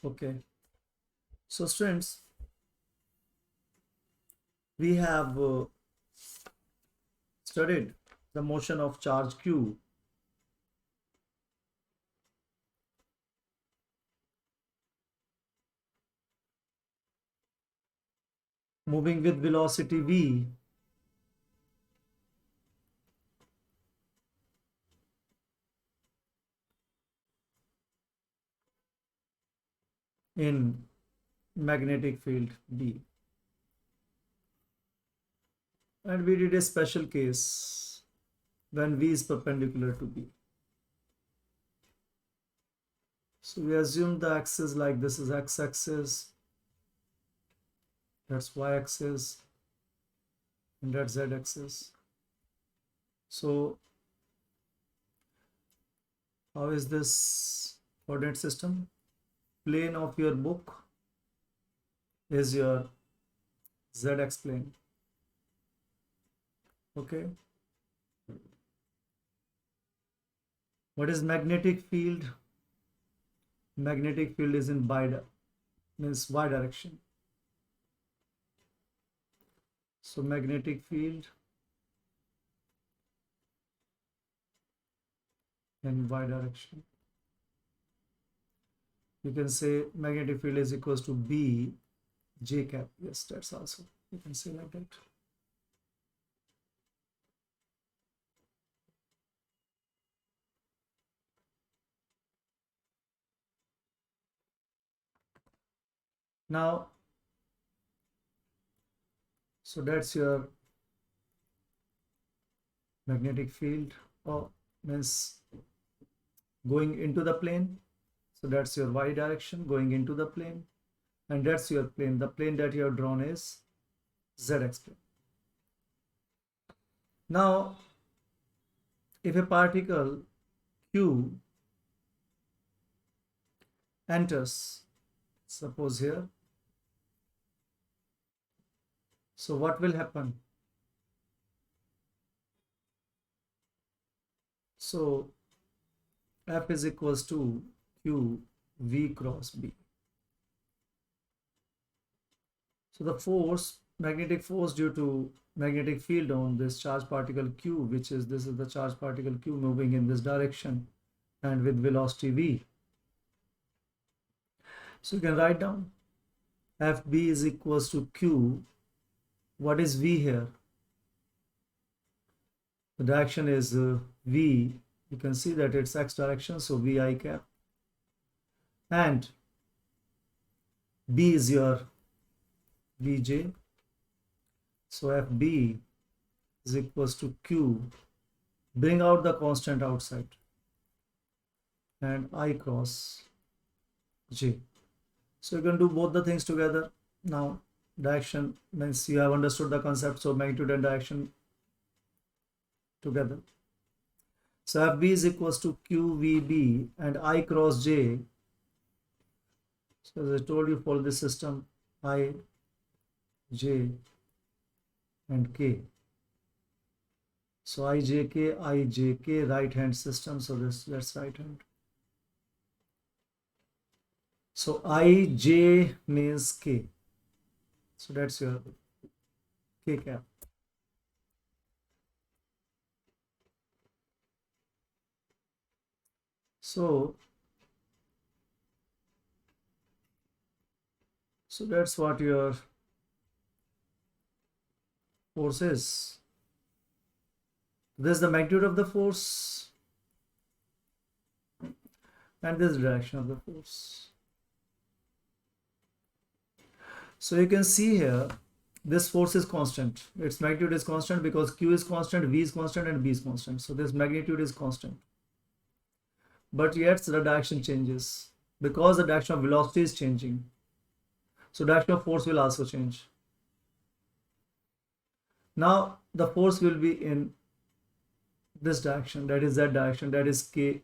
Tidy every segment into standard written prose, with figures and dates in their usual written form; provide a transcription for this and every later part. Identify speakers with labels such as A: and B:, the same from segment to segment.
A: Okay, so students, we have studied the motion of charge q moving with velocity v in magnetic field B. And we did a special case when V is perpendicular to B. So we assume the axis like this is x-axis, that's y-axis, and that's z-axis. So how is this coordinate system? Plane of your book is your z-x plane. Okay. What is magnetic field? Magnetic field is in means y direction. So magnetic field in y direction. You can say magnetic field is equals to B j cap. Yes, that's also, you can say like that. Now, so that's your magnetic field, or means going into the plane. So that's your y direction going into the plane, and that's your plane. The plane that you have drawn is zx plane. Now, if a particle q enters, suppose here, so what will happen? So F is equals to Q V cross B. So the force, magnetic force due to magnetic field on this charged particle Q, which is, this is the charged particle Q moving in this direction and with velocity V. So you can write down FB is equals to Q. What is V here? The direction is V. You can see that it's X direction, so VI cap. And B is your Vj. So FB is equals to Q. Bring out the constant outside. And I cross J. So you can do both the things together. Now, direction means you have understood the concept. So magnitude and direction together. So FB is equals to QVB and I cross J. So as I told you, for this system, I, J, and K. So IJK, right hand system. So that's right hand. So IJ means K. So that's your K cap. So that's what your force is. This is the magnitude of the force and this direction of the force. So you can see here, this force is constant. Its magnitude is constant because Q is constant, V is constant, and B is constant. So this magnitude is constant. But yet the direction changes because the direction of velocity is changing. So direction of force will also change. Now the force will be in this direction, that is that direction, that is K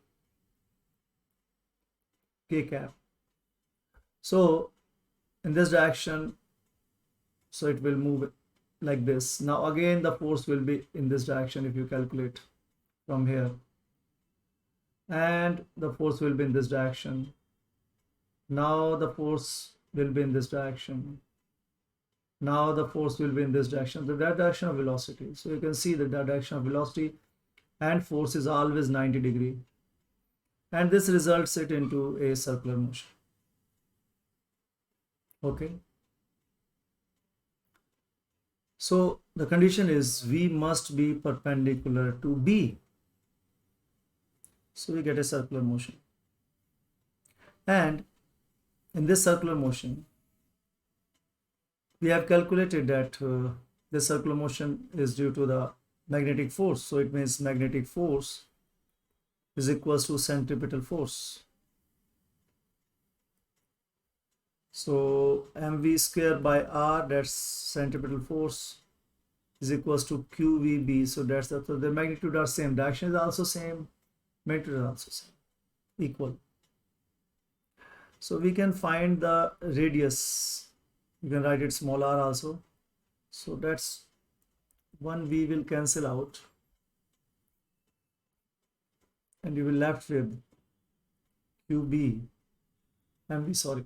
A: cap. So in this direction, so it will move like this. Now again the force will be in this direction if you calculate from here, and the force will be in this direction. Now the force will be in this direction. Now the force will be in this direction, the direction of velocity. So you can see that the direction of velocity and force is always 90 degree, and this results it into a circular motion. Okay, so the condition is V must be perpendicular to B, so we get a circular motion. And in this circular motion, we have calculated that the circular motion is due to the magnetic force. So it means magnetic force is equals to centripetal force. So mv square by r, that's centripetal force, is equals to qvb. So that's the magnitude are same, direction is also same, magnitude is also same, equal. So we can find the radius. You can write it small r also. So that's one v will cancel out, and you will left with qb mv, sorry.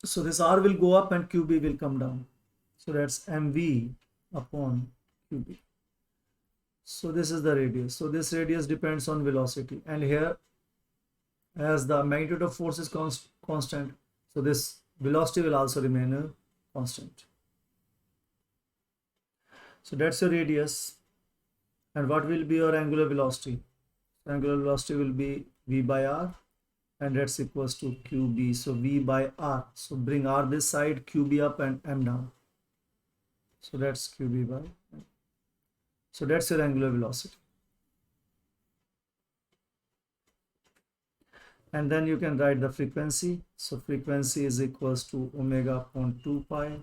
A: So this r will go up and qb will come down. So that's mv upon qb. So this is the radius. So this radius depends on velocity, and here, as the magnitude of force is constant, so this velocity will also remain constant. So that's your radius. And what will be your angular velocity? Angular velocity will be v by r, and that's equals to qb. So v by r. So bring r this side, qb up and m down. So that's qb by m. So that's your angular velocity. And then you can write the frequency. So frequency is equals to omega upon 2 pi.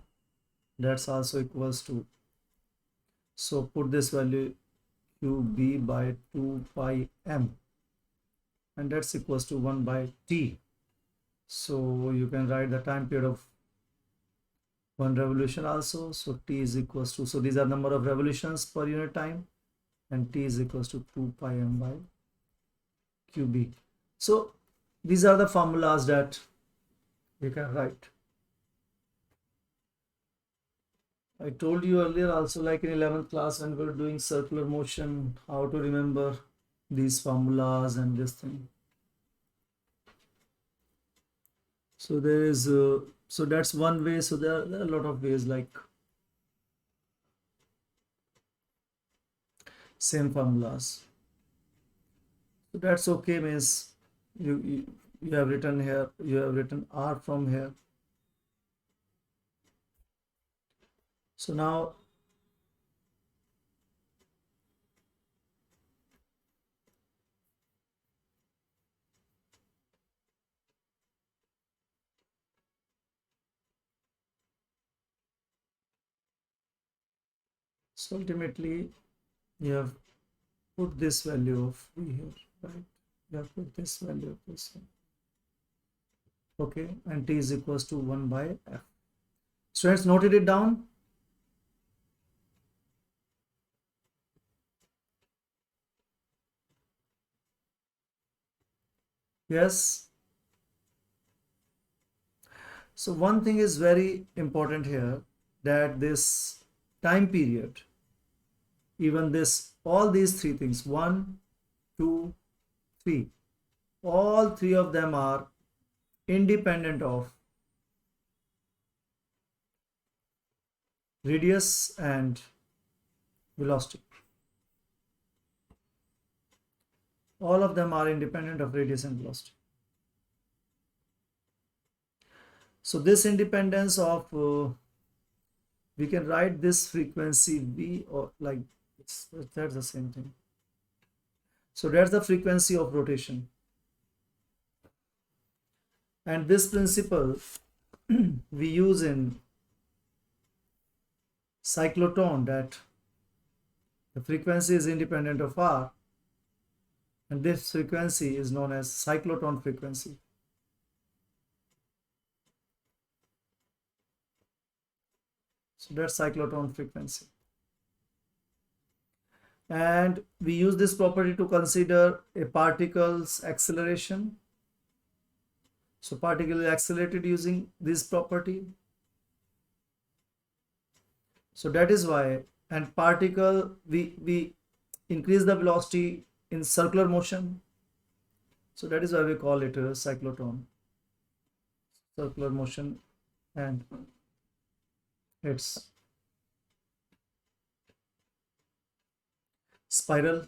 A: That's also equals to, so put this value qb by 2 pi m, and that's equals to 1 by t. So you can write the time period of one revolution also. So t is equals to, so these are number of revolutions per unit time, and t is equals to 2 pi m by qb. So these are the formulas that you can write. I told you earlier also, like in 11th class when we were doing circular motion, how to remember these formulas and this thing. So there is, so that's one way. So there are a lot of ways, like same formulas. So that's okay, means you have written here, you have written r from here. So now so ultimately you have put this value of v here, right? You have put this value of this one. Okay, and t is equals to 1 by f. Students, noted it down. Yes. So one thing is very important here, that this time period, even this, all these three things, 1, 2, 3, all three of them are independent of radius and velocity. All of them are independent of radius and velocity. So this independence of, we can write this frequency v, or like that's the same thing. So that's the frequency of rotation. And this principle we use in cyclotron, that the frequency is independent of r, and this frequency is known as cyclotron frequency. So that's cyclotron frequency. And we use this property to consider a particle's acceleration So particle is accelerated using this property. So that is why, and particle, we increase the velocity in circular motion. So that is why we call it a cyclotron, circular motion, and it's spiral.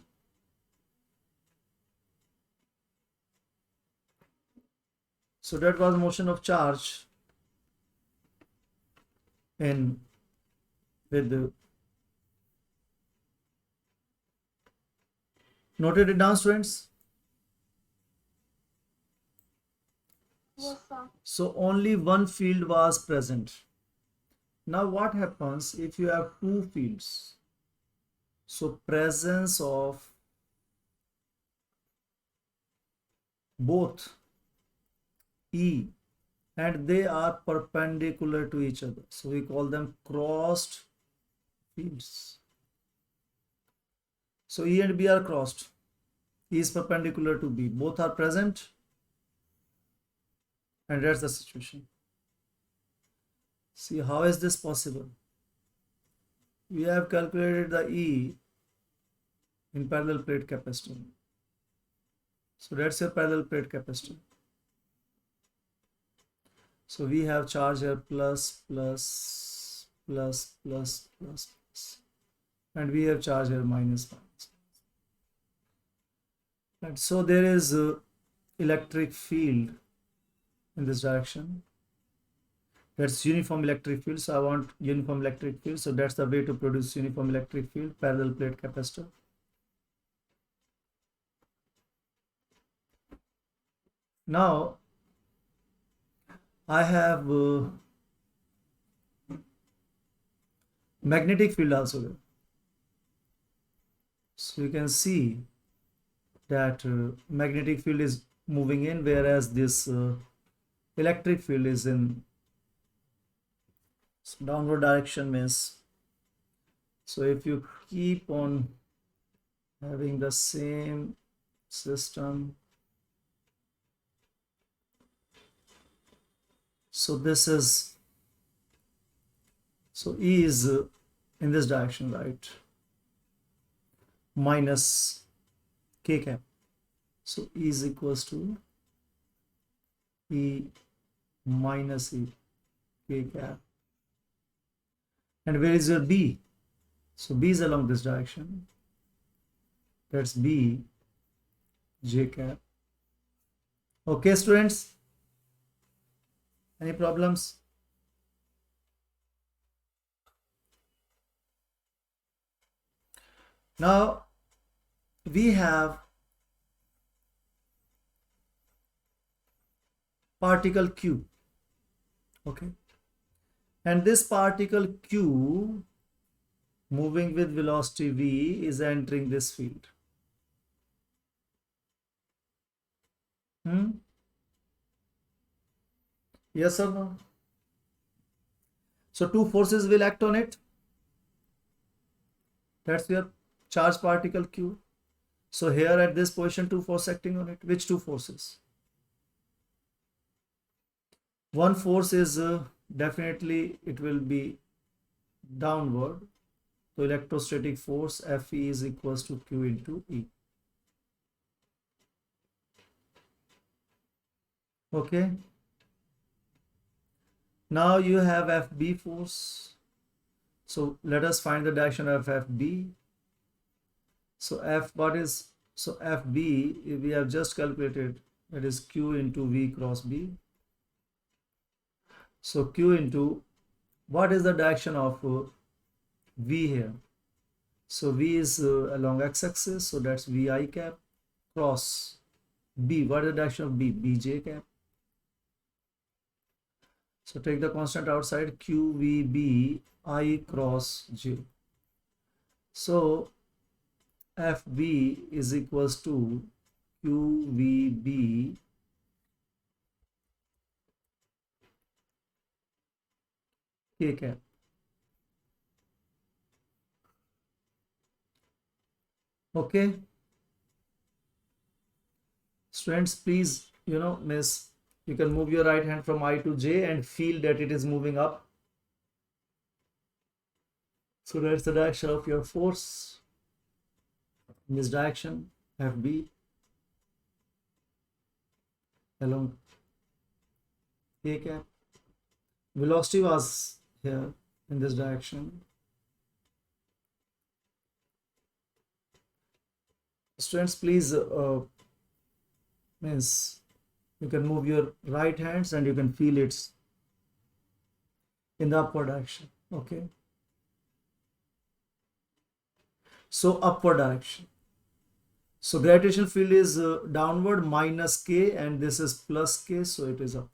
A: So that was motion of charge in with the noted it down, students.
B: Yes, sir.
A: So only one field was present. Now what happens if you have two fields? So presence of both E, and they are perpendicular to each other. So we call them crossed fields. So E and B are crossed. E is perpendicular to B. Both are present, and that's the situation. See, how is this possible? We have calculated the E in parallel plate capacitor. So that's your parallel plate capacitor. So we have charge here plus, plus, plus, plus, plus, plus. And we have charge here minus, minus. And so there is a electric field in this direction. That's uniform electric field. So I want uniform electric field. So that's the way to produce uniform electric field, parallel plate capacitor. Now I have magnetic field also there. So you can see that magnetic field is moving in, whereas this electric field is in downward direction means. So if you keep on having the same system, so this is, so E is in this direction, right? Minus K cap. So E is equals to E minus E K cap. And where is your B? So B is along this direction. That's B J cap. Okay, students? Any problems? Now we have particle Q. Okay. And this particle Q moving with velocity v is entering this field. Yes or no? So two forces will act on it. That's your charge particle Q. So here at this position, two forces acting on it. Which two forces? One force is definitely it will be downward. So electrostatic force Fe is equals to Q into E. Okay. Now you have Fb force. So let us find the direction of Fb. So Fb we have just calculated, that is Q into V cross B. So Q into, what is the direction of V here? So V is along x-axis, so that's Vi cap cross B. What is the direction of B? Bj cap. So take the constant outside, QVB I cross J. So FB is equals to QVB K cap. Okay. Students, please, miss, You can move your right hand from I to J and feel that it is moving up. So that's the direction of your force. In this direction, FB along A cap. Velocity was here in this direction. Students, please means you can move your right hands and you can feel it's in the upward direction. Okay. So upward direction. So gravitational field is downward minus k and this is plus k, so it is upward.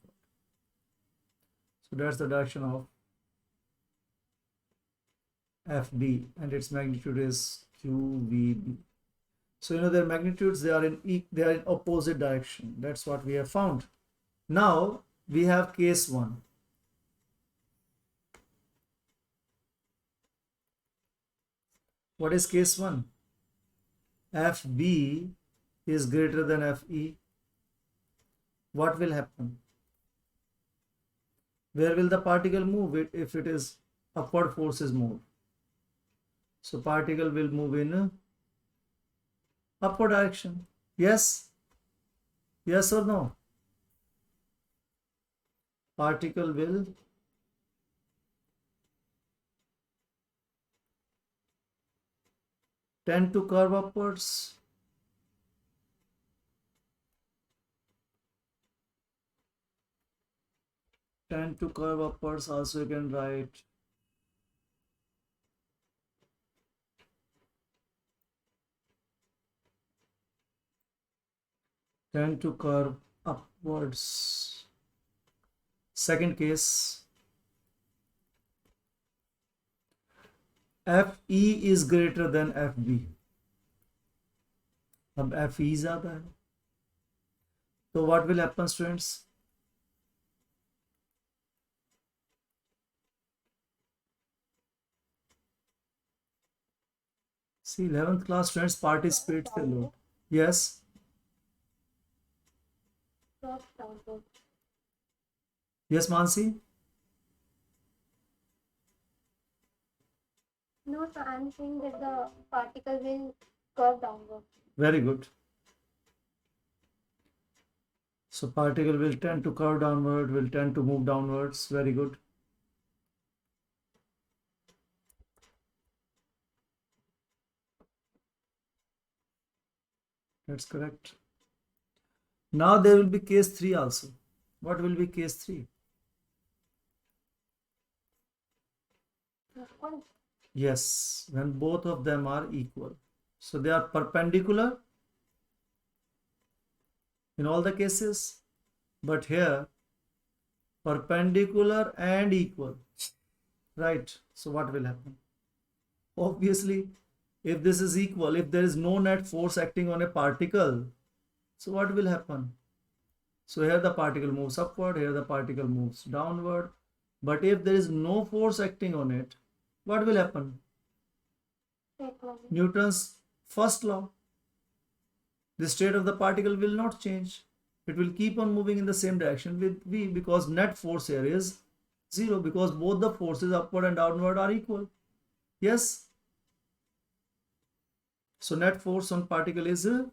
A: So that's the direction of FB and its magnitude is QVB. So you know their magnitudes, they are in opposite direction. That's what we have found. Now we have case 1. What is case 1? FB is greater than FE. What will happen? Where will the particle move it if it is upward force is more? So particle will move in upward direction. Yes? Yes or no? Particle will tend to curve upwards. Tend to curve upwards, also you can write tend to curve upwards. Second case, FE is greater than FB. अब FE ज़्यादा है, तो what will happen, students? See, 11th class students participate a lot. Yes.
B: Drop downward.
A: Yes, Mansi.
B: No, sir, I'm saying that the particle will curve downward.
A: Very good. So particle will tend to curve downward, will tend to move downwards. Very good. That's correct. Now there will be case 3 also. What will be case 3? Yes, when both of them are equal. So they are perpendicular in all the cases, but here perpendicular and equal, right? So what will happen? Obviously, if this is equal, if there is no net force acting on a particle, so what will happen? So here the particle moves upward, here the particle moves downward. But if there is no force acting on it, what will happen? Newton's first law. The state of the particle will not change. It will keep on moving in the same direction with V, because net force here is 0, because both the forces upward and downward are equal. Yes? So net force on particle is 0.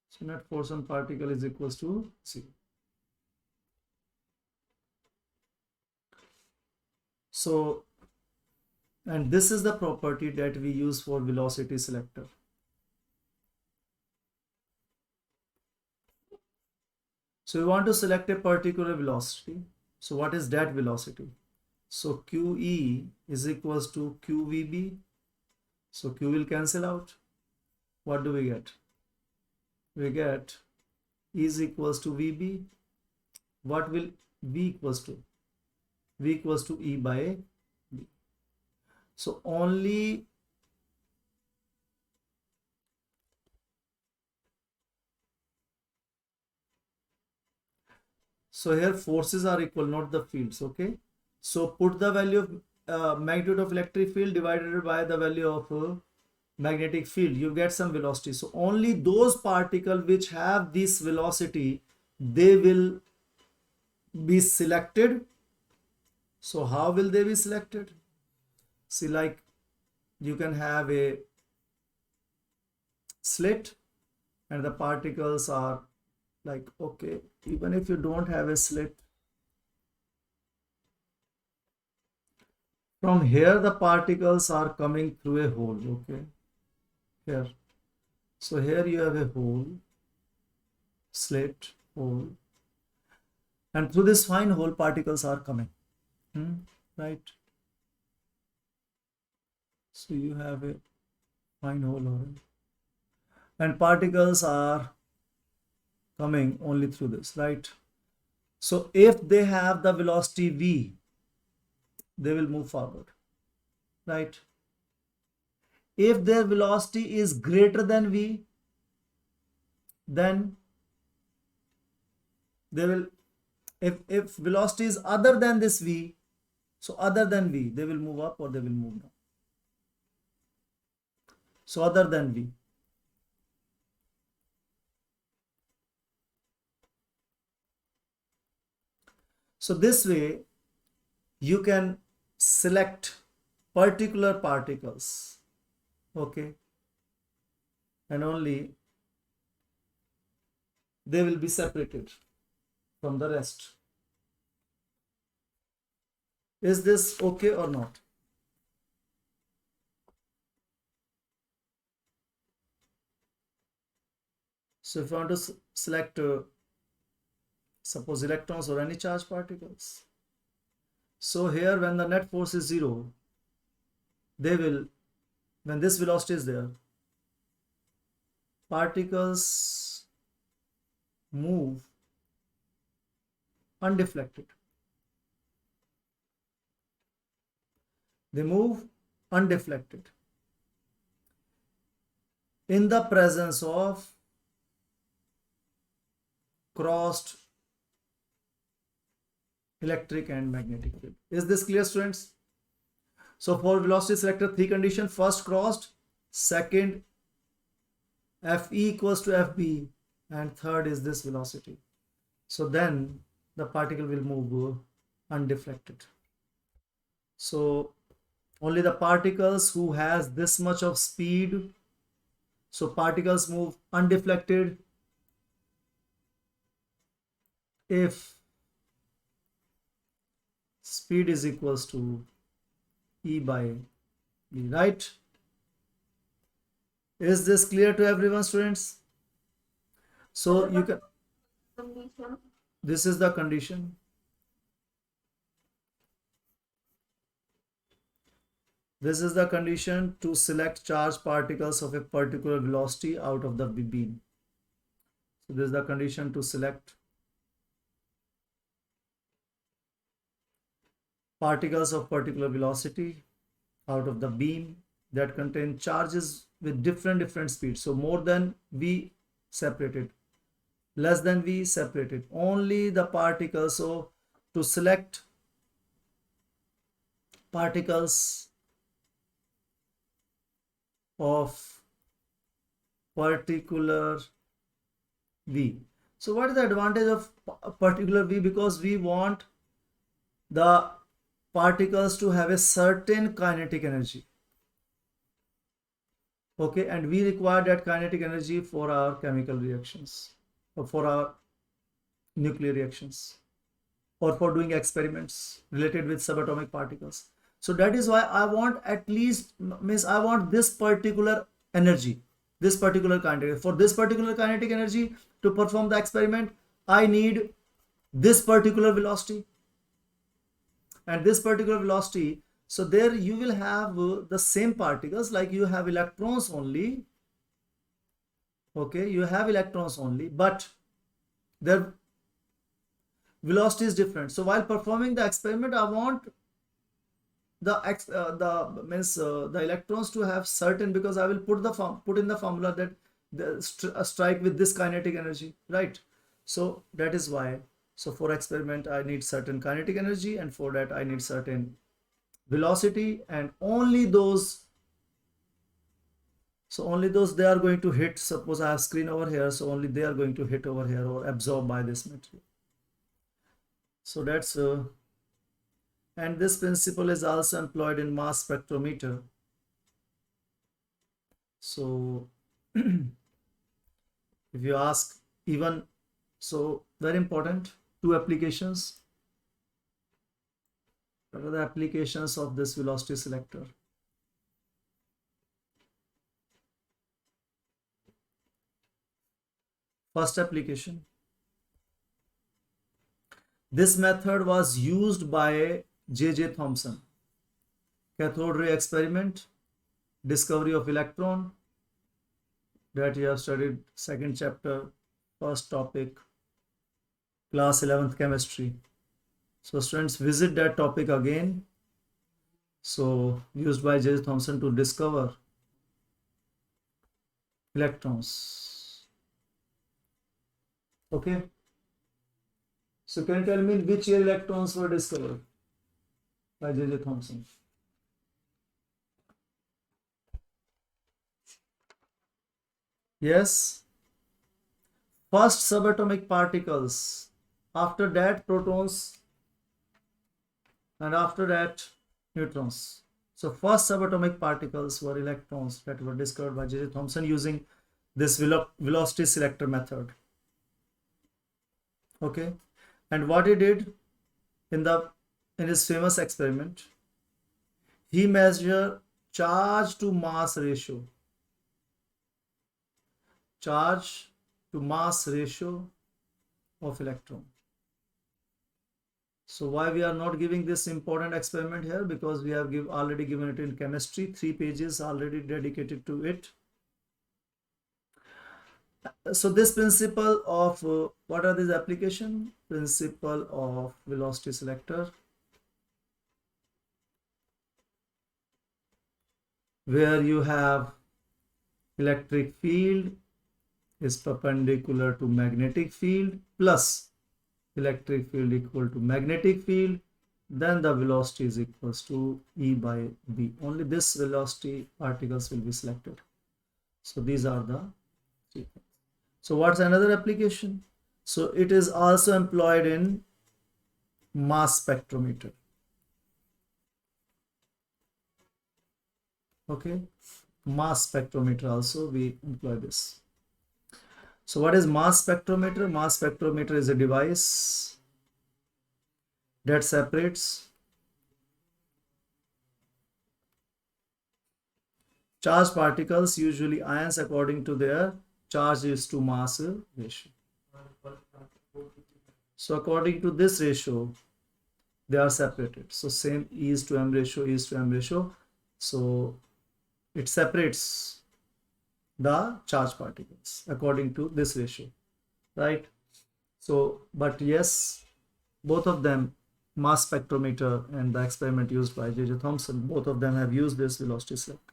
A: So net force on particle is equals to 0. So, and this is the property that we use for velocity selector. So we want to select a particular velocity. So what is that velocity? So QE is equals to QVB. So Q will cancel out. What do we get? We get E is equals to VB. What will V equals to? V equals to E by B. So only here forces are equal, not the fields. Okay. So put the value of magnitude of electric field divided by the value of magnetic field, you get some velocity. So only those particles which have this velocity, they will be selected. So how will they be selected? See, like you can have a slit and the particles are like, okay, even if you don't have a slit, from here the particles are coming through a hole, okay, here. So here you have a hole, slit, hole, and through this fine hole particles are coming, right? So you have a fine hole over it, and particles are coming only through this, right? So if they have the velocity v, they will move forward, right? If their velocity is greater than v, then they will, if velocity is other than this v, so other than v, they will move up or they will move down. So other than v. So this way you can select particular particles, okay, and only they will be separated from the rest. Is this okay or not? So if you want to select suppose electrons or any charged particles, so here when the net force is 0, they will, when this velocity is there, particles move undeflected. They move undeflected in the presence of crossed electric and magnetic field. Is this clear, students? So for velocity selector, three conditions: first crossed, second Fe equals to Fb, and third is this velocity. So then the particle will move undeflected. So only the particles who has this much of speed, so particles move undeflected if speed is equals to E by V, right? Is this clear to everyone, students? So you can, this is the condition. This is the condition to select charged particles of a particular velocity out of the beam. So this is the condition to select particles of particular velocity out of the beam that contain charges with different speeds. So more than v, separated, less than v, separated. Only the particles. So to select particles of particular v. So what is the advantage of particular v? Because we want the particles to have a certain kinetic energy, okay, and we require that kinetic energy for our chemical reactions or for our nuclear reactions or for doing experiments related with subatomic particles. So that is why I want at least, means I want this particular energy, this particular kinetic. For this particular kinetic energy to perform the experiment, I need this particular velocity and this particular velocity. So there you will have the same particles, like you have electrons only, okay, you have electrons only, but their velocity is different. So while performing the experiment, I want the electrons to have certain, because I will put in the formula that the strike with this kinetic energy, right? So that is why. So for experiment I need certain kinetic energy, and for that I need certain velocity, and only those So only those they are going to hit, suppose I have screen over here, so only they are going to hit over here or absorb by this material. So that's and this principle is also employed in mass spectrometer. So if you ask even, so very important, two applications. What are the applications of this velocity selector? First application, this method was used by J.J. Thomson. Cathode ray experiment, discovery of electron, that you have studied second chapter, first topic, class 11th chemistry. So students, visit that topic again. So used by J.J. Thomson to discover electrons. Okay. So can you tell me which year electrons were discovered by J.J. Thomson? Yes. First subatomic particles. After that protons, and after that neutrons. So first subatomic particles were electrons that were discovered by J.J. Thomson using this velocity selector method. Okay. And what he did in his famous experiment, he measured charge to mass ratio. Charge to mass ratio of electron. So why we are not giving this important experiment here? Because we have already given it in chemistry, 3 pages already dedicated to it. So this principle of what are these application? Principle of velocity selector, where you have electric field is perpendicular to magnetic field plus electric field equal to magnetic field, then the velocity is equals to E by B. Only this velocity particles will be selected. So these are the three things. So what's another application? So it is also employed in mass spectrometer. Okay, mass spectrometer also we employ this. So what is mass spectrometer? Mass spectrometer is a device that separates charged particles, usually ions, according to their charge is to mass ratio. So according to this ratio, they are separated. So same E is to M ratio, E is to M ratio. So it separates the charged particles according to this ratio, right? So, but yes, both of them, mass spectrometer and the experiment used by J.J. Thomson, both of them have used this velocity selector.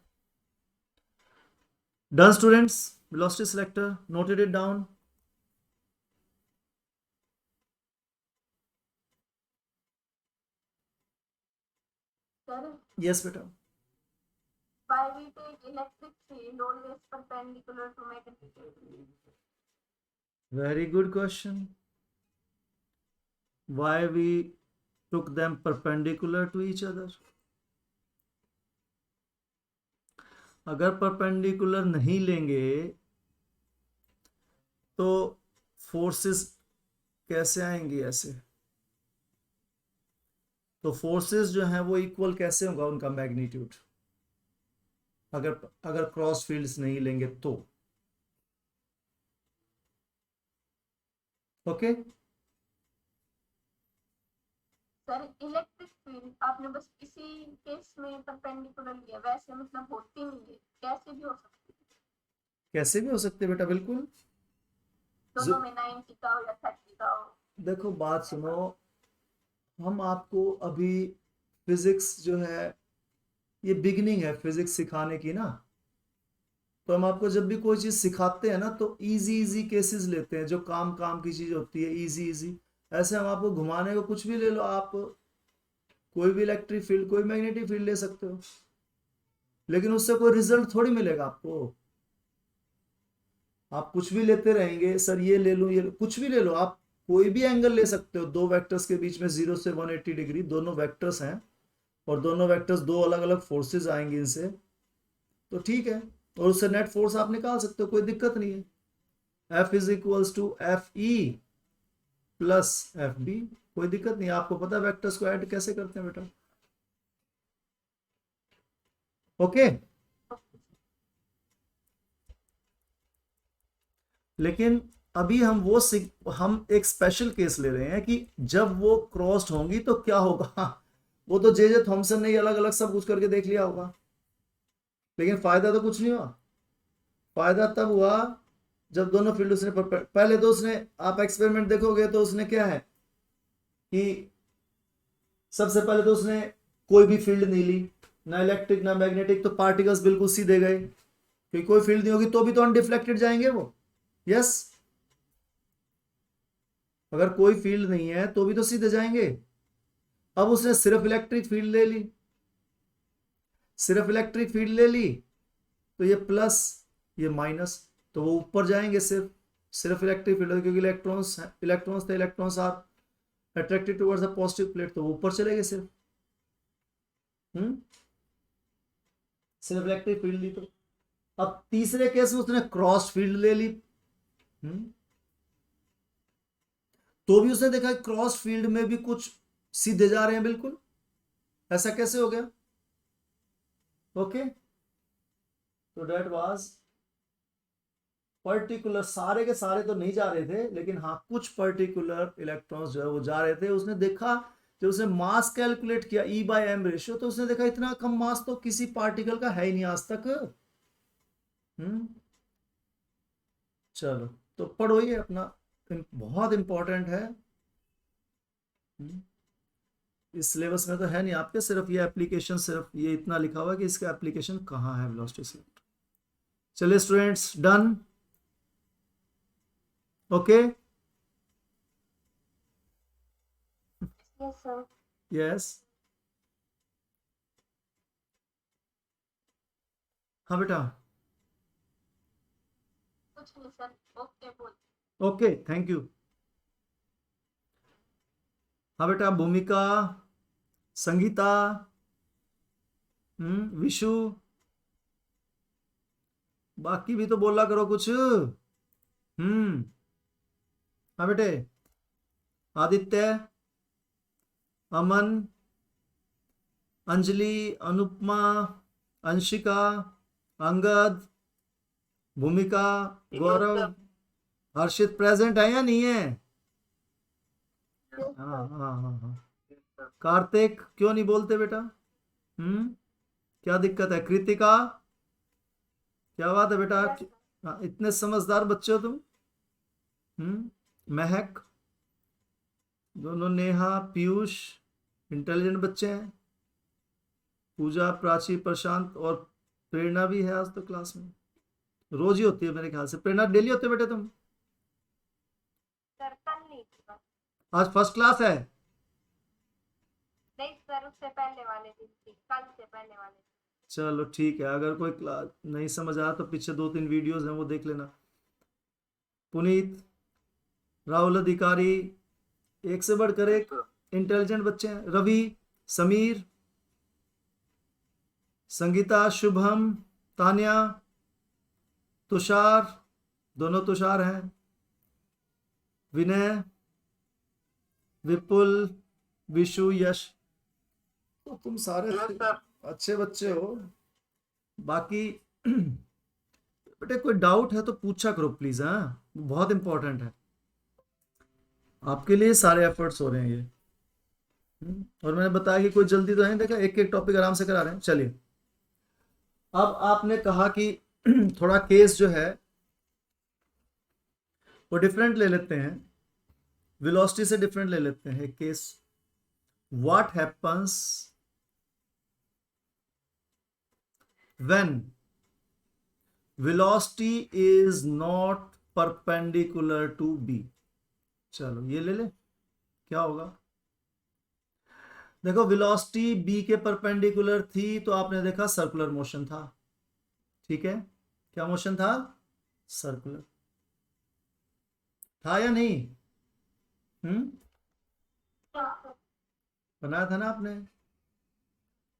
A: Done, students? Velocity selector, noted it down.
B: Sir,
A: Yes, beta.
B: why we take electric field always perpendicular to magnetic field?
A: Very good question. Why we took them perpendicular to each other? अगर perpendicular नहीं लेंगे तो forces कैसे आएंगी ऐसे? तो forces जो हैं वो इक्वल कैसे होगा उनका मैग्नीट्यूड, अगर अगर क्रॉस फील्ड्स नहीं लेंगे तो? ओके
B: सर इलेक्ट्रिक फील्ड आपने बस इसी केस में परपेंडिकुलर लिया, वैसे मतलब होती नहीं है, कैसे भी हो सकती है?
A: कैसे भी हो सकते बेटा, बिल्कुल।
B: दोनों में 90 का हो या 30 का हो।
A: देखो बात सुनो, हम आपको अभी फिजिक्स जो है ये बिगिनिंग है फिजिक्स सिखाने की ना, तो हम आपको जब भी कोई चीज सिखाते हैं ना तो इजी इजी केसेस लेते हैं, जो काम काम की चीज होती है इजी इजी। ऐसे हम आपको घुमाने को कुछ भी ले लो, आप कोई भी इलेक्ट्रिक फील्ड कोई मैग्नेटिक फील्ड ले सकते हो, लेकिन उससे कोई रिजल्ट थोड़ी मिलेगा आपको। आप कुछ भी लेते रहेंगे, सर ये ले लूं, ये कुछ भी ले लो, आप कोई भी एंगल ले सकते हो। दो वेक्टर्स के बीच में 0 से 180 डिग्री, दोनों वेक्टर्स हैं और दोनों वेक्टर्स दो अलग अलग फोर्सेस आएंगे इनसे, तो ठीक है, और उससे नेट फोर्स आप निकाल सकते हो, कोई दिक्कत नहीं है। F is equals to F E plus F B, कोई दिक्कत नहीं। आपको पता है वेक्टर्स को ऐड कैसे करते हैं बेटा, ओके। लेकिन अभी हम एक स्पेशल केस ले रहे हैं कि जब वो क्रॉस्ड होंगी तो क्या होगा। वो तो जे थॉमसन ने अलग अलग सब कुछ करके देख लिया होगा, लेकिन फायदा तो कुछ नहीं हुआ। फायदा तब हुआ जब दोनों फील्ड उसने पहले तो उसने, आप एक्सपेरिमेंट देखोगे तो उसने क्या है कि सबसे पहले तो उसने कोई भी फील्ड नहीं ली, ना इलेक्ट्रिक ना मैग्नेटिक, तो पार्टिकल्स बिल्कुल सीधे गए, क्योंकि कोई फील्ड नहीं होगी तो भी तो अनडिफ्लेक्टेड जाएंगे वो। यस, अगर कोई फील्ड नहीं है तो भी तो सीधे जाएंगे। अब उसने सिर्फ इलेक्ट्रिक फील्ड ले ली, सिर्फ इलेक्ट्रिक फील्ड ले ली, तो ये प्लस ये माइनस, तो वो ऊपर जाएंगे सिर्फ सिर्फ इलेक्ट्रिक फील्ड, क्योंकि इलेक्ट्रॉन्स थे, electrons are attracted towards the positive plate, तो वो ऊपर चले गए सिर्फ। सिर्फ इलेक्ट्रिक फील्ड ली। तो अब तीसरे केस में उसने क्रॉस फील्ड ले ली, तो भी उसने देखा क्रॉस फील्ड में भी कुछ सीधे जा रहे हैं बिल्कुल। ऐसा कैसे हो गया, ओके। तो डेट वाज पर्टिकुलर, सारे के सारे तो नहीं जा रहे थे, लेकिन हाँ कुछ पर्टिकुलर इलेक्ट्रॉन्स जो है वो जा रहे थे। उसने देखा, जब उसने मास कैलकुलेट किया E/m रेशियो, तो उसने देखा इतना कम मास तो किसी पार्टिकल का है ही नहीं आज तक। चलो, तो पढ़ो, ये अपना बहुत इंपॉर्टेंट है। इस सिलेबस में तो है नहीं आपके, सिर्फ ये एप्लीकेशन, सिर्फ ये इतना लिखा हुआ है कि इसका एप्लीकेशन कहाँ है वेलोसिटी सिलेक्ट। चलिए students, done, okay.
B: Yes sir.
A: Yes, हाँ बेटा,
B: कुछ नहीं सर, ओके बोल।
A: Okay, thank you. हाँ बेटा, भूमिका, संगीता, विशु, बाकी भी तो बोला करो कुछ। हाँ बेटे, आदित्य, अमन, अंजलि, अनुपमा, अंशिका, अंगद, भूमिका, गौरव, हर्षित प्रेजेंट है या नहीं है? हाँ हाँ हाँ हाँ। कार्तिक, क्यों नहीं बोलते बेटा? क्या दिक्कत है? कृतिका, क्या बात है बेटा? हाँ, इतने समझदार बच्चे हो तुम। महक, दोनों, नेहा, पीयूष, इंटेलिजेंट बच्चे हैं। पूजा, प्राची, प्रशांत और प्रेरणा भी है आज तो क्लास में, रोज ही होती है मेरे ख्याल से। प्रेरणा डेली होते बेटे तुम?
B: सर कल नहीं थी,
A: आज फर्स्ट क्लास है?
B: नहीं सर, उससे पहले वाले दिन थी, कल से पहले वाले दिन।
A: चलो ठीक है, अगर कोई क्लास नहीं समझ आया तो पीछे 2-3 वीडियोस हैं वो देख लेना। पुनीत, राहुल अधिकारी, एक से बढ़कर एक इंटेलिजेंट बच्चे हैं। रवि, समीर, संगीता, शुभम, तान्या, तुषार, दोनों तुषार हैं, विनय, विपुल, विशु, यश, तो तुम सारे अच्छे बच्चे हो। बाकी बेटे कोई डाउट है तो पूछा करो प्लीज, हाँ, बहुत इंपॉर्टेंट है, आपके लिए सारे एफर्ट्स हो रहे हैं ये। और मैंने बताया कि कोई जल्दी तो है, देखा एक एक टॉपिक आराम से करा रहे हैं। चलिए, अब आपने कहा कि थोड़ा केस जो है वो डिफरेंट ले लेते हैं, वेलोसिटी से डिफरेंट ले लेते हैं case. What happens when velocity is not perpendicular to B? चलो ये ले ले, क्या होगा? देखो, वेलोसिटी बी के परपेंडिकुलर थी तो आपने देखा सर्कुलर मोशन था, ठीक है? क्या मोशन था? सर्कुलर। था या नहीं?
B: क्या है?
A: बनाया था ना आपने?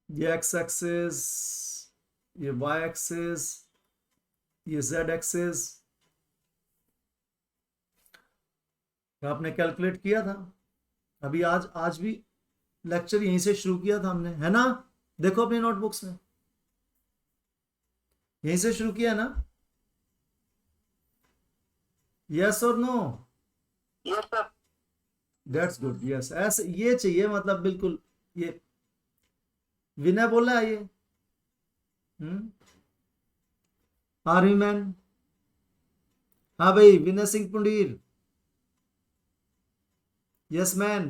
A: ये एक्स एक्सिस, ये वाई एक्सिस, ये जेड एक्सिस, आपने कैलकुलेट किया था। अभी आज आज भी लेक्चर यहीं से शुरू किया था हमने, है ना? देखो अपनी नोटबुक्स में, यहीं से शुरू किया ना? यस और no?
B: Yes sir.
A: That's good. Yes, ऐसे ये चाहिए, मतलब बिल्कुल ये विनय बोला है ये। आर्मी मैन, हाँ भाई, विनय सिंह पुंडीर। Yes man.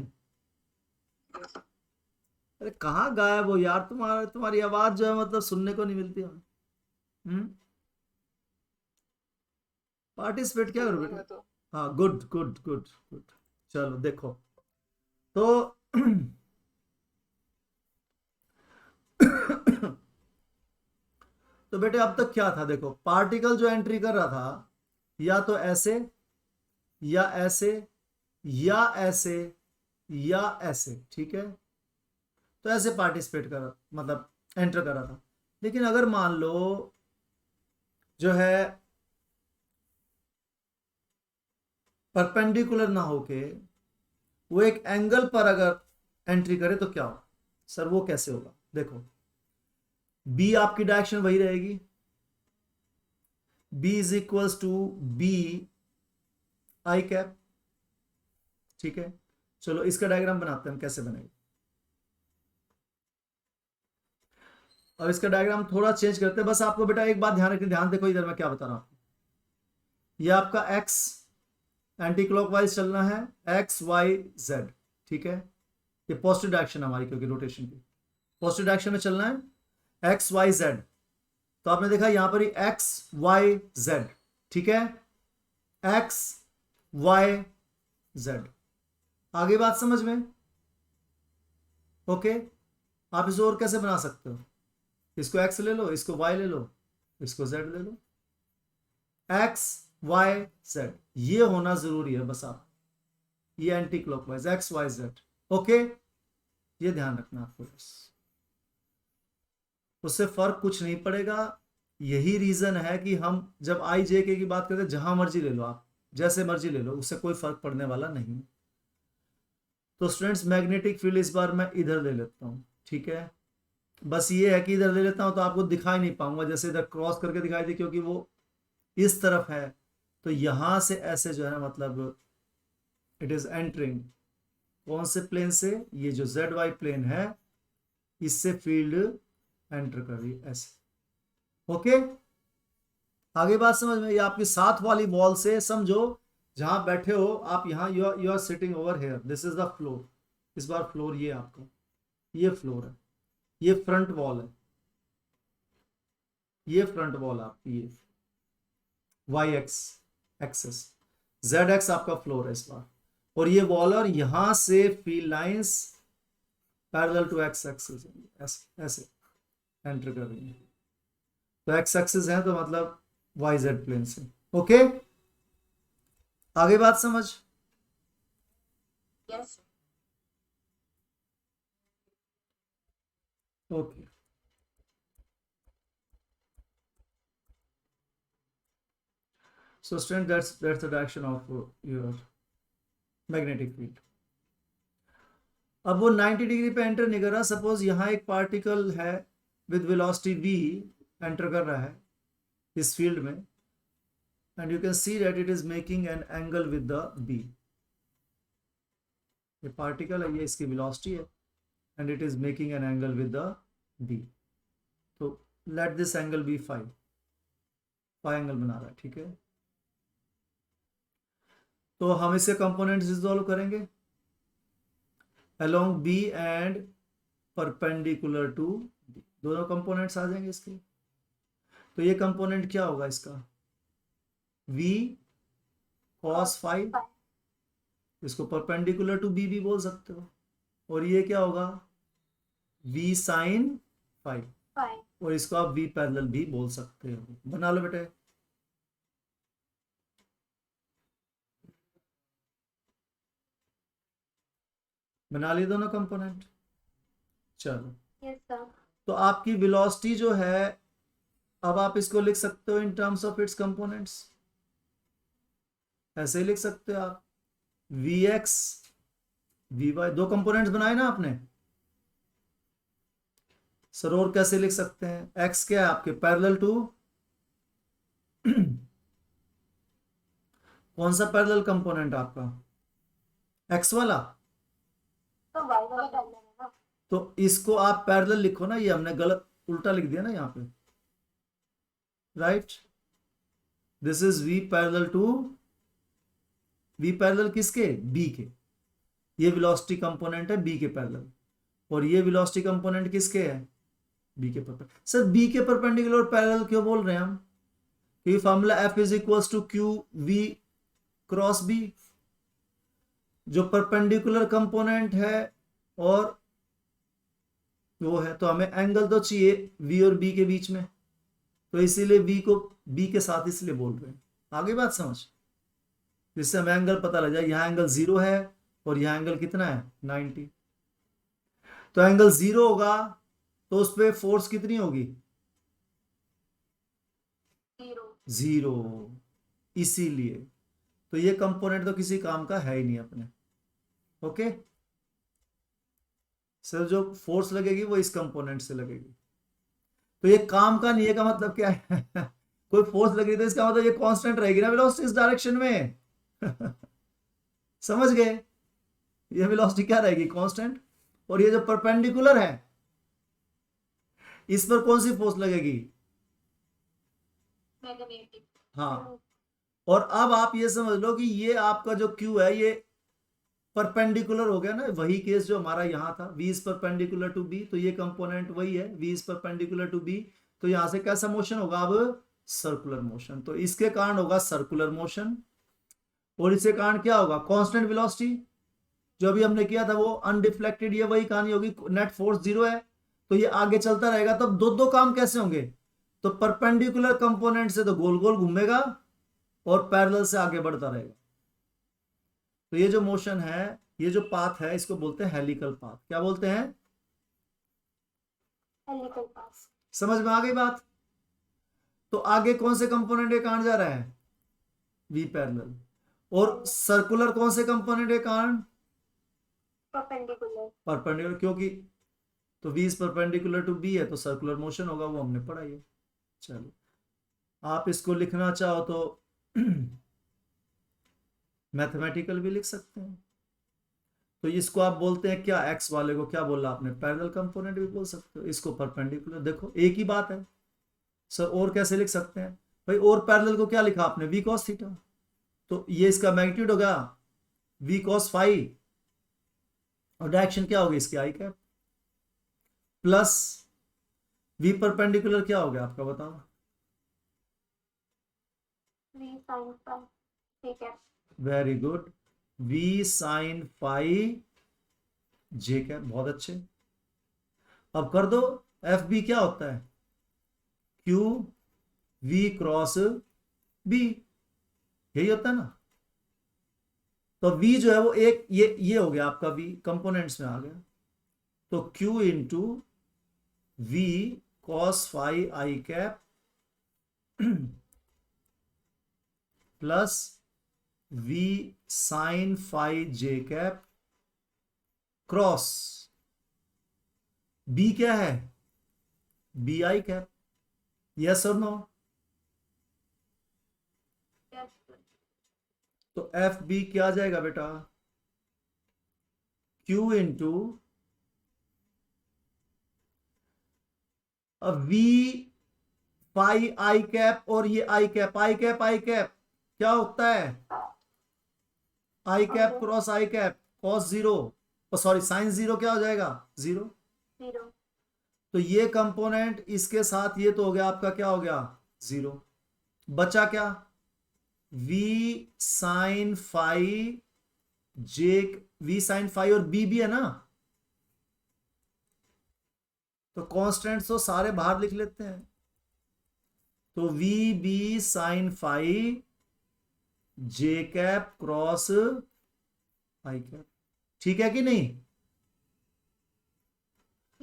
A: अरे कहाँ गायब हो यार, तुम्हारी आवाज जो है मतलब सुनने को नहीं मिलती हमें। पार्टिसिपेट क्या करो बेटा? हाँ, गुड गुड गुड गुड। चलो देखो तो तो बेटे अब तक क्या था, देखो पार्टिकल जो एंट्री कर रहा था या तो ऐसे या ऐसे या ऐसे या ऐसे, ठीक है? तो ऐसे पार्टिसिपेट कर, मतलब एंटर कर रहा था। लेकिन अगर मान लो जो है परपेंडिकुलर ना होके वो एक एंगल पर अगर एंट्री करे तो क्या होगा? सर वो कैसे होगा? देखो, बी आपकी डायरेक्शन वही रहेगी, B is equals to B I cap, ठीक है? चलो इसका डायग्राम बनाते हैं हम, कैसे बनेगा। और इसका डायग्राम थोड़ा चेंज करते हैं, बस आपको बेटा एक बात ध्यान रखनी, ध्यान देखो इधर मैं क्या बता रहा हूं। ये आपका एक्स एंटी क्लॉकवाइज चलना है, एक्स वाई जेड, ठीक है? ये पॉजिटिव डायरेक्शन हमारी, क्योंकि रोटेशन की पॉजिटिव डायरेक्शन में चलना है, एक्स वाई जेड। तो आपने देखा यहां पर ही एक्स वाई जेड, ठीक है? एक्स वाई जेड, आगे बात समझ में? ओके, आप इसे और कैसे बना सकते हो? इसको एक्स ले लो, इसको वाई ले लो, इसको जेड ले लो, एक्स वाई जेड, ये होना जरूरी है बस। आप ये anticlockwise X Y Z, okay? ये ध्यान रखना आपको बस, उससे फर्क कुछ नहीं पड़ेगा। यही रीजन है कि हम जब आई जे के की बात करते हैं, जहां मर्जी ले लो आप, जैसे मर्जी ले लो, उससे कोई फर्क पड़ने वाला नहीं। तो स्टूडेंट्स मैग्नेटिक फील्ड इस बार मैं इधर ले लेता हूं, ठीक है? बस ये है कि इधर ले लेता हूं तो आपको दिखाई नहीं पाऊंगा, जैसे इधर क्रॉस करके दिखाई दे, क्योंकि वो इस तरफ है। तो यहां से ऐसे जो है ना, मतलब इट इज एंटरिंग कौन से प्लेन से? ये जो जेड वाई प्लेन है, इससे फील्ड एंटर कर रही है ऐसे, ओके? आगे बात समझ में? ये आपकी साथ वाली वॉल से समझो, जहां बैठे हो आप, यहां you are sitting over here, this is the floor. इस बार फ्लोर ये आपका, ये फ्लोर है, ये फ्रंट वॉल है, ये फ्रंट वॉल आपकी, ये Y X axes, Z X आपका फ्लोर है इस बार। और ये वॉल, और यहां से field lines parallel to X axis ऐसे ऐसे एंटर कर रही है। तो एक्स एक्सिस है तो मतलब वाई जेड प्लेन से, ओके? आगे बात समझ?
B: Yes.
A: Okay, so student, that's the direction of your magnetic field. अब वो 90 डिग्री पे एंटर नहीं कर रहा। सपोज यहाँ एक पार्टिकल है विद वेलोसिटी v एंटर कर रहा है इस फील्ड में, and you can see that it is making an angle with the b। ये पार्टिकल है, ये इसकी वेलोसिटी है, and it is making an angle with the b। तो let this angle be phi, phi angle बना रहा है, ठीक है? तो हम इसे कंपोनेंट्स रिजॉल्व करेंगे along b and perpendicular to b, दोनों कंपोनेंट्स आ जाएंगे इसके। तो ये कंपोनेंट क्या होगा इसका? v cos फाई, इसको परपेंडिकुलर टू b भी बोल सकते हो। और ये क्या होगा? v sin फाई, और इसको आप v पैरेलल भी बोल सकते हो। बना लो बेटे। बना लिए दोनों कंपोनेंट। चलो,
B: यस सर।
A: तो आपकी वेलोसिटी जो है, अब आप इसको लिख सकते हो in terms of its components. ऐसे ही लिख सकते हो आप, वी एक्स वी वाई, दो कंपोनेंट्स बनाए ना आपने सर। और कैसे लिख सकते हैं? एक्स क्या है आपके, पैरेलल टू कौन सा पैरेलल कंपोनेंट आपका, एक्स वाला।
B: तो वाई वाला डालना है ना।
A: तो इसको आप पैरेलल लिखो ना, ये हमने गलत उल्टा लिख दिया ना यहाँ पे, right. This is V parallel to, V parallel किसके, बी के। ये वेलोसिटी कंपोनेंट है बी के पैरेलल, और ये वेलोसिटी कंपोनेंट किसके है, बी के परपेंडिकुलर। सर बी के परपेंडिकुलर पैरेलल क्यों बोल रहे हैं हम, क्योंकि formula F is equals to Q V cross B. जो परपेंडिकुलर कंपोनेंट है और वो है, तो हमें एंगल तो चाहिए वी और बी के बीच में, तो इसीलिए वी को बी के साथ इसलिए बोल रहे हैं। आगे बात समझ, जिससे हमें एंगल पता लग जाए। यहां एंगल 0 है और यहां एंगल कितना है, 90। तो एंगल 0 होगा तो उस पर फोर्स कितनी होगी, 0। इसीलिए तो ये कंपोनेंट तो किसी काम का है ही नहीं अपने। ओके, सर जो फोर्स लगेगी वो इस कंपोनेंट से लगेगी, तो ये काम का नहीं है। का मतलब क्या है कोई फोर्स लग रही तो इसका मतलब ये कांस्टेंट रहेगी ना वेलोसिटी इस डायरेक्शन में समझ गए, ये वेलोसिटी क्या रहेगी, कांस्टेंट। और ये जो परपेंडिकुलर है इस पर कौन सी फोर्स लगेगी,
B: मैग्नेटिक।
A: हाँ। और अब आप ये समझ लो कि ये आपका जो Q है ये परपेंडिकुलर हो गया ना, वही केस जो हमारा यहां था, V is perpendicular to B, तो ये कंपोनेंट वही है, V is perpendicular to B। तो यहां से कैसा मोशन होगा, अब सर्कुलर मोशन। तो इसके कारण होगा सर्कुलर मोशन, और इसके कारण क्या होगा, कांस्टेंट वेलोसिटी। जो अभी हमने किया था वो अनडिफ्लेक्टेड, ये वही कहानी होगी, नेट फोर्स 0 है तो ये आगे चलता रहेगा। तब दो दो काम कैसे होंगे, तो परपेंडिकुलर कंपोनेंट से तो गोल गोल घूमेगा और पैरेलल से आगे बढ़ता रहेगा। तो ये जो मोशन है, ये जो पाथ है, इसको बोलते हैं हेलिकल पाथ। क्या बोलते हैं,
B: हेलिकल पाथ।
A: समझ में आ गई बात। तो आगे कौन से कंपोनेंट के कारण जा रहा है, वी पैरेलल। और सर्कुलर कौन से कंपोनेंट के कारण,
B: परपेंडिकुलर।
A: परपेंडिकुलर, क्योंकि तो V is perpendicular to B है तो सर्कुलर मोशन होगा, वो हमने पढ़ा है। चलो, आप इसको लिखना चाहो तो मैथमेटिकल भी लिख सकते हैं। तो इसको आप बोलते हैं क्या, एक्स वाले को क्या बोला आपने, पैरेलल कंपोनेंट भी बोल सकते हो, इसको परपेंडिकुलर। देखो एक ही बात है सर। और कैसे लिख सकते हैं भाई, और पैरेलल को क्या लिखा आपने, वी कॉस थीटा। तो ये इसका मैग्नीट्यूड हो गया वी कॉस फाई, और डायरेक्शन क्या होगी इसकी, आई कैप, प्लस वी परपेंडिकुलर क्या हो गया आपका, बताओ।
B: वी साइन फाई, ठीक है।
A: Very good, V sine phi J cap, बहुत अच्छे। अब कर दो, एफ बी क्या होता है, क्यू वी क्रॉस बी, यही होता है ना। तो v जो है वो एक ये हो गया आपका, v कंपोनेंट्स में आ गया। तो q into V cos phi I cap plus v sine phi J cap cross b क्या है, बी आई कैप। यस और नो। तो एफ बी क्या आ जाएगा बेटा, q इंटू, अब वी फाई आई कैप और ये I cap, I cap I cap क्या होता है, I cap cross I cap, cos 0, sorry sine 0 क्या हो जाएगा, 0।
B: जीरो।
A: तो ये कंपोनेंट इसके साथ ये तो हो गया आपका, क्या हो गया, 0। बचा क्या, V sine phi J, V sine phi और बी भी है ना, तो कांस्टेंट्स तो सारे बाहर लिख लेते हैं। तो V B sine phi J cap cross I cap, ठीक है कि नहीं।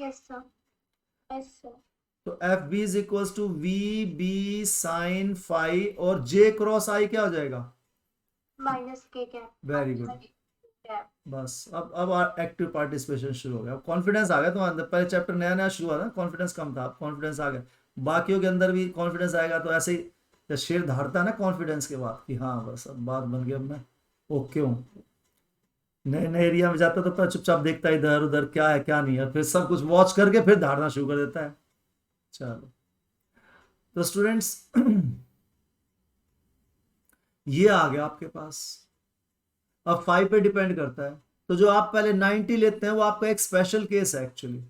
B: यस सर, यस सर,
A: तो F B is equal to V B sine phi, और जे क्रॉस आई क्या हो जाएगा?
B: माइनस के कैप,
A: वेरी गुड। बस अब एक्टिव पार्टिसिपेशन शुरू हो गया, कॉन्फिडेंस आ गया तुम्हारे अंदर। पहले चैप्टर नया नया शुरू हुआ था, कॉन्फिडेंस कम था, अब कॉन्फिडेंस आ गया। बाकियों के अंदर भी कॉन्फिडेंस आएगा, तो ऐसे ही जब शेर धारता है ना कॉन्फिडेंस के बाद कि हाँ बस अब बात बन गई, अब मैं ओके हूँ। नए नए एरिया में जाता तो पहले चुपचाप देखता है इधर उधर क्या है क्या नहीं है, फिर सब कुछ वॉच करके फिर धारना शुरू कर देता है। चलो तो स्टूडेंट्स ये आ गया आपके पास। अब 5 पे डिपेंड करता है, तो जो आप पहले 90 लेते हैं वो आपका एक स्पेशल केस है एक्चुअली।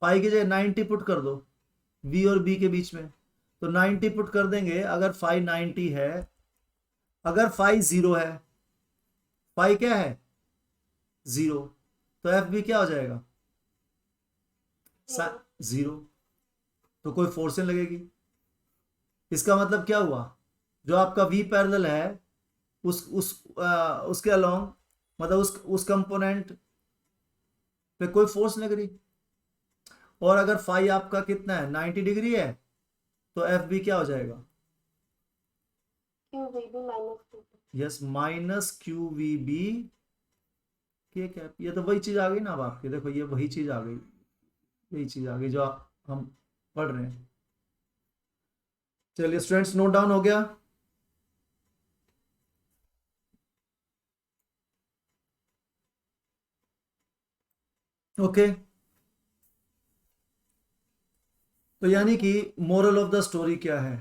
A: पाई की जगह 90 पुट कर दो v और b के बीच में, तो 90 पुट कर देंगे। अगर फाई 90 है, अगर फाई 0 है, फाई क्या है 0, तो एफ बी क्या हो जाएगा? 0। तो कोई फोर्स नहीं लगेगी। इसका मतलब क्या हुआ? जो आपका v पैरेलल है उसके अलोंग, मतलब उस कंपोनेंट पे कोई फोर्स नहीं लग रही। और अगर फाई आपका कितना है 90 डिग्री है, तो एफ बी क्या हो जाएगा?
B: Q V B minus K,
A: yes, minus Q V B K cap. ये तो वही चीज आ गई ना अब आपके, देखो ये वही चीज आ गई, यही चीज आ गई जो हम पढ़ रहे हैं। चलिए स्टूडेंट्स, नोट डाउन हो गया? ओके। तो यानी कि मोरल ऑफ द स्टोरी क्या है?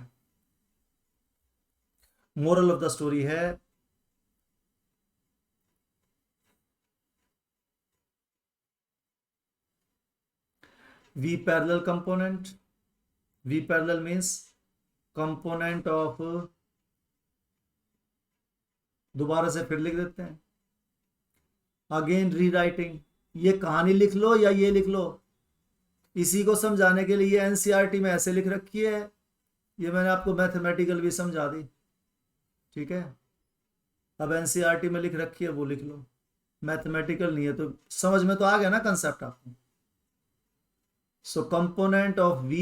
A: मोरल ऑफ द स्टोरी है V parallel component. V parallel means component of, दोबारा से फिर लिख देते हैं, अगेन रीराइटिंग। ये कहानी लिख लो या ये लिख लो, इसी को समझाने के लिए एनसीईआरटी में ऐसे लिख रखी है, ये मैंने आपको मैथमेटिकल भी समझा दी, ठीक है। अब एनसीईआरटी में लिख रखी है वो लिख लो, मैथमेटिकल नहीं है तो समझ में तो आ गया ना कंसेप्ट आपको। So component of V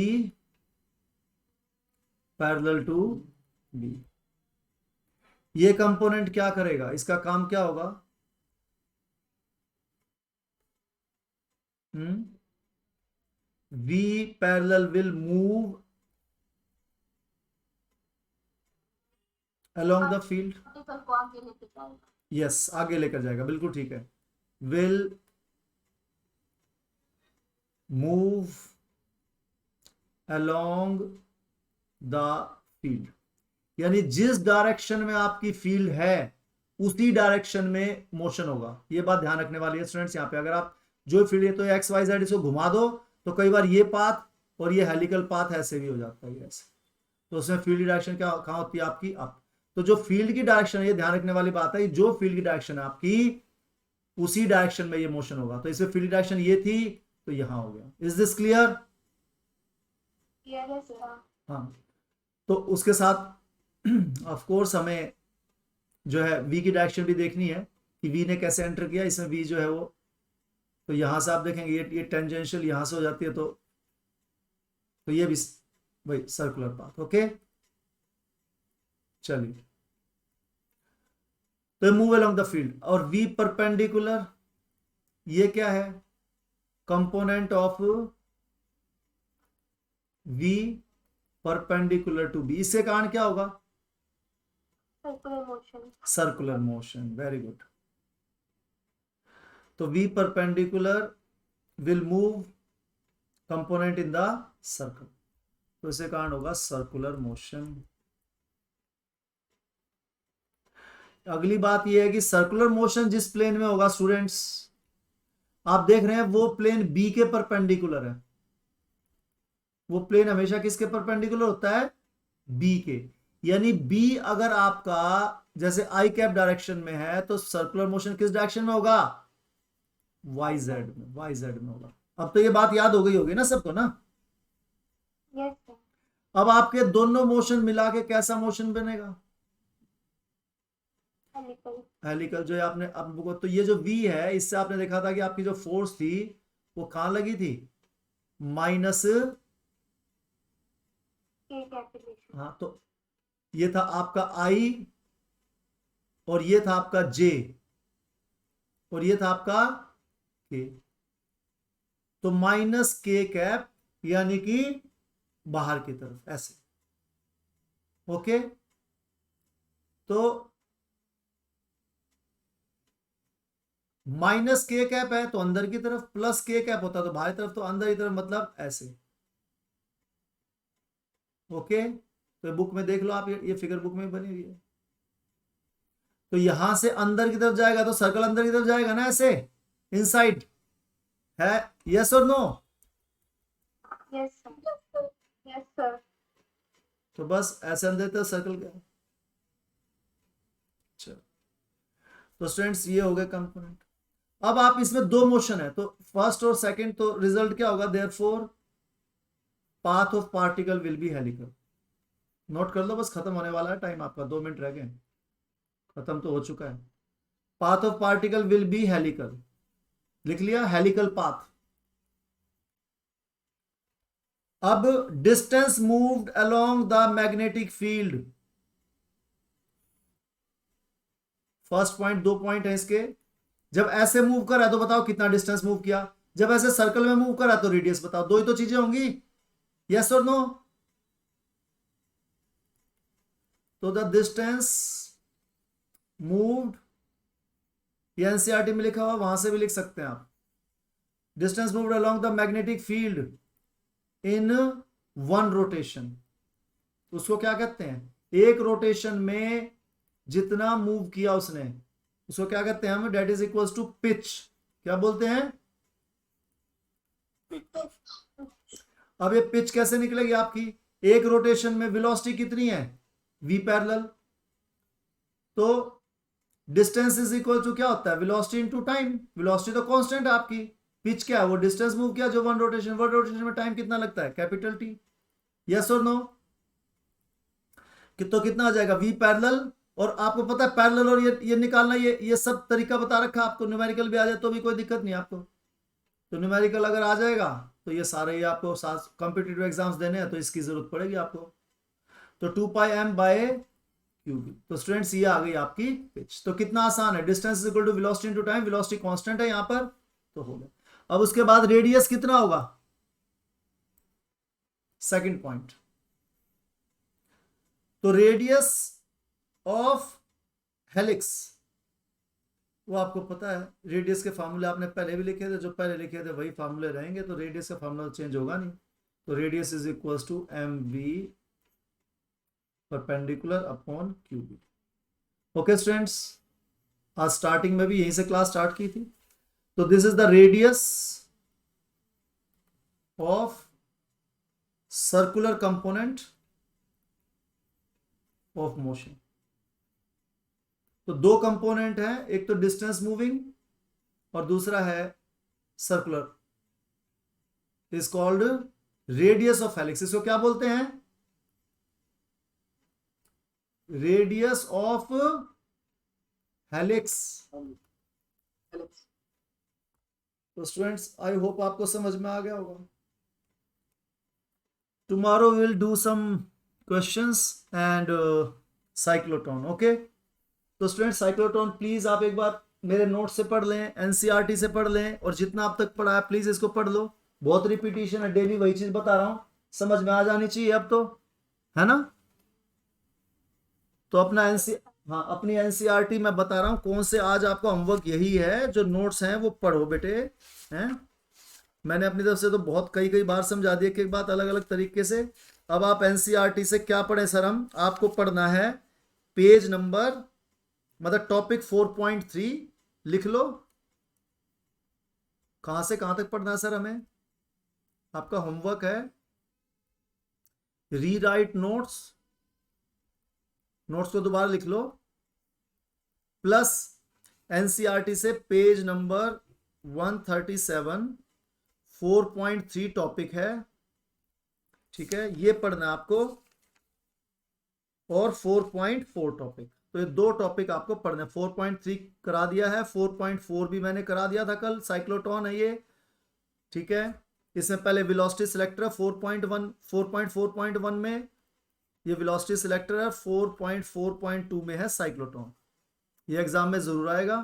A: parallel to B, ये कंपोनेंट क्या करेगा, इसका काम क्या होगा? V parallel will move along the field.
B: Particle को आगे लेके जाएगा।
A: यस, आगे लेकर जाएगा, बिल्कुल ठीक है। will move along the field, यानी जिस डायरेक्शन में आपकी फील्ड है उसी डायरेक्शन में मोशन होगा। ये बात ध्यान रखने वाली है स्टूडेंट्स। यहाँ पे अगर आप जो फील्ड है तो एक्स वाई जेड इसको घुमा दो, तो कई बार ये पाथ और ये हेलिकल पाथ ऐसे भी हो जाता है ऐसे, तो उसमें फील्ड की डायरेक्शन क्या कहाँ होती है आपकी? अप। तो जो फील्ड की डायरेक्शन है, ये ध्यान रखने वाली बात है, जो फील्ड की डायरेक्शन है आपकी उसी डायरेक्शन में ये मोशन होगा। तो इसमें फील्ड डायरेक्शन ये थी तो यहां हो गया। Is this clear? हाँ। तो उसके साथ ऑफ कोर्स हमें जो है v की डायरेक्शन भी देखनी है कि v ने कैसे एंटर किया। इसमें v जो है वो, तो यहां से आप देखेंगे ये टेंजेंशियल यहां से हो जाती है, तो ये भी वही सर्कुलर पाथ। ओके, चलिए। तो मूव अलोंग द फील्ड, और v परपेंडिकुलर ये क्या है? Component of v perpendicular to b। इसके कारण क्या होगा?
B: Circular motion.
A: Circular motion, very good. तो v perpendicular will move component in the circle, तो इसके कारण होगा सर्कुलर मोशन। अगली बात यह है कि सर्कुलर मोशन जिस प्लेन में होगा स्टूडेंट्स, आप देख रहे हैं वो प्लेन बी के परपेंडिकुलर है। वो प्लेन हमेशा किसके परपेंडिकुलर होता है? बी के। यानी बी अगर आपका जैसे आई कैप डायरेक्शन में है, तो सर्कुलर मोशन किस डायरेक्शन में होगा? वाई जेड में, वाई जेड में होगा। अब तो ये बात याद हो गई होगी ना सबको ना?
B: Yes sir.
A: अब आपके दोनों मोशन मिला के कैसा मोशन बनेगा?
B: हेलिकल।
A: हेलिकल। जो आपने अब तो ये जो v है, इससे आपने देखा था कि आपकी जो फोर्स थी वो कहां लगी थी? माइनस,
B: के कैपिटेशन।
A: हाँ तो ये था आपका आई और ये था आपका जे और ये था आपका के, तो माइनस के कैप यानी कि बाहर की तरफ ऐसे। ओके, तो माइनस के कैप है तो अंदर की तरफ, प्लस के कैप होता तो बाहर की तरफ, तो अंदर की तरफ मतलब ऐसे। ओके, तो बुक में देख लो आप, ये फिगर बुक में बनी हुई है। तो यहां से अंदर की तरफ जाएगा तो सर्कल अंदर की तरफ जाएगा ना ऐसे, इनसाइड है, यस और no?
B: Yes sir, yes sir.
A: तो बस ऐसे अंदर की तरफ सर्कल गया। अच्छा, तो स्टूडेंट्स ये हो गए कंपोनेंट। अब आप इसमें दो मोशन है तो फर्स्ट और सेकंड, तो रिजल्ट क्या होगा, therefore path of particle will be helical. Note कर लो, बस खत्म होने वाला है टाइम आपका, 2 मिनट रह गए, खत्म तो हो चुका है। Path of particle will be helical, लिख लिया, हेलिकल पाथ। अब distance moved along the magnetic field, first point, 2 point है इसके। जब ऐसे मूव करा तो बताओ कितना डिस्टेंस मूव किया, जब ऐसे सर्कल में मूव करा तो रेडियस बताओ, दो ही तो चीजें होंगी, यस और नो? तो द डिस्टेंस मूव्ड, ये एनसीईआरटी में लिखा हुआ, वहां से भी लिख सकते हैं आप, distance moved along the magnetic field in one rotation, उसको क्या कहते हैं, एक रोटेशन में जितना मूव किया उसने, उसको क्या कहते हैं हम, that is equals to pitch. क्या बोलते हैं? अब ये पिच कैसे निकलेगी आपकी, एक रोटेशन में वेलोसिटी कितनी है, v पैरेलल, तो डिस्टेंस इज इक्वल टू क्या होता है, वेलोसिटी इनटू टाइम, वेलोसिटी तो कांस्टेंट है आपकी, पिच क्या है, वो डिस्टेंस मूव किया जो वन रोटेशन में टाइम कितना लगता है, कैपिटल टी, यस और नो? तो कितना आ जाएगा v पैरेलल, और आपको पता है पैरेलल और ये निकालना, ये सब तरीका बता रखा है आपको, न्यूमेरिकल भी आ जाए तो भी कोई दिक्कत नहीं आपको, तो न्यूमेरिकल अगर आ जाएगा तो ये सारे ही आपको कॉम्पिटिटिव एग्जाम्स देने हैं तो इसकी जरूरत पड़ेगी आपको। तो 2πm/क्यूब, तो स्टूडेंट्स ये आ गई आपकी पिच। तो कितना आसान है, distance is equal to velocity into time, velocity constant है यहां पर, तो हो गया। अब उसके बाद रेडियस कितना होगा, सेकंड पॉइंट, तो रेडियस ऑफ हेलिक्स, वो आपको पता है, रेडियस के फार्मूले आपने पहले भी लिखे थे, जो पहले लिखे थे वही फार्मूले रहेंगे, तो रेडियस का फार्मूला चेंज होगा नहीं, तो radius is equals to mv perpendicular upon Q B. Okay students, आज स्टार्टिंग में भी यहीं से क्लास स्टार्ट की थी। तो this is the radius of circular component of motion. तो दो कंपोनेंट है, एक तो डिस्टेंस मूविंग और दूसरा है circular, is called radius of helix. इसको क्या बोलते हैं, रेडियस ऑफ हेलिक्स। तो स्टूडेंट्स आई होप आपको समझ में आ गया होगा। Tomorrow will do some questions and cyclotron. Okay, तो स्टूडेंट साइक्लोट्रॉन प्लीज आप एक बार मेरे नोट से पढ़ लें, एनसीईआरटी से पढ़ लें, और जितना आप तक पढ़ा है प्लीज इसको पढ़ लो, बहुत रिपीटिशन है, डेली वही चीज बता रहा हूं, समझ में आ जानी चाहिए अब तो, है ना? तो अपना हाँ अपनी एनसीईआरटी मैं बता रहा हूं कौन से, आज आपका होमवर्क यही है, जो नोट्स हैं वो पढ़ो बेटे, हैं? मैंने अपनी तरफ से तो बहुत कई बार समझा दिया, कि एक बात अलग अलग तरीके से। अब आप एनसीईआरटी से क्या पढ़े सर, हम आपको पढ़ना है पेज नंबर, मतलब टॉपिक 4.3 लिख लो, कहां से कहां तक पढ़ना है सर हमें, आपका होमवर्क है रीराइट नोट्स, नोट्स को दोबारा लिख लो, प्लस एनसीईआरटी से पेज नंबर 137 4.3 टॉपिक है, ठीक है, ये पढ़ना है आपको, और 4.4 टॉपिक, तो ये दो टॉपिक आपको पढ़ने। 4.3 करा दिया है, 4.4 भी मैंने करा दिया था कल, साइक्लोट्रॉन है ये, ठीक है, इसमें पहले वेलोसिटी सिलेक्टर है 4.1 4.4.1 में, ये वेलोसिटी सिलेक्टर है 4.4.2 में है साइक्लोट्रॉन। ये एग्जाम में जरूर आएगा।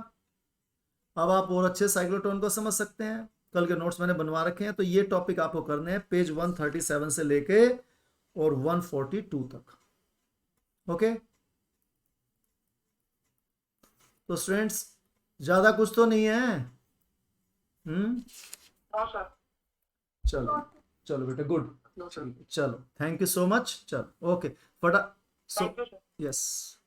A: अब आप और अच्छे साइक्लोट्रॉन को समझ सकते हैं, कल के नोट्स मैंने बनवा रखे हैं। तो ये टॉपिक आपको करने हैं पेज 137 से लेके और 142 तक। ओके, तो स्टूडेंट्स ज्यादा कुछ तो नहीं है।
C: हाँ सर।
A: चलो चलो बेटा, गुड, चलो थैंक यू सो मच। चलो ओके फटा, so
C: thank you sir.
A: Yes.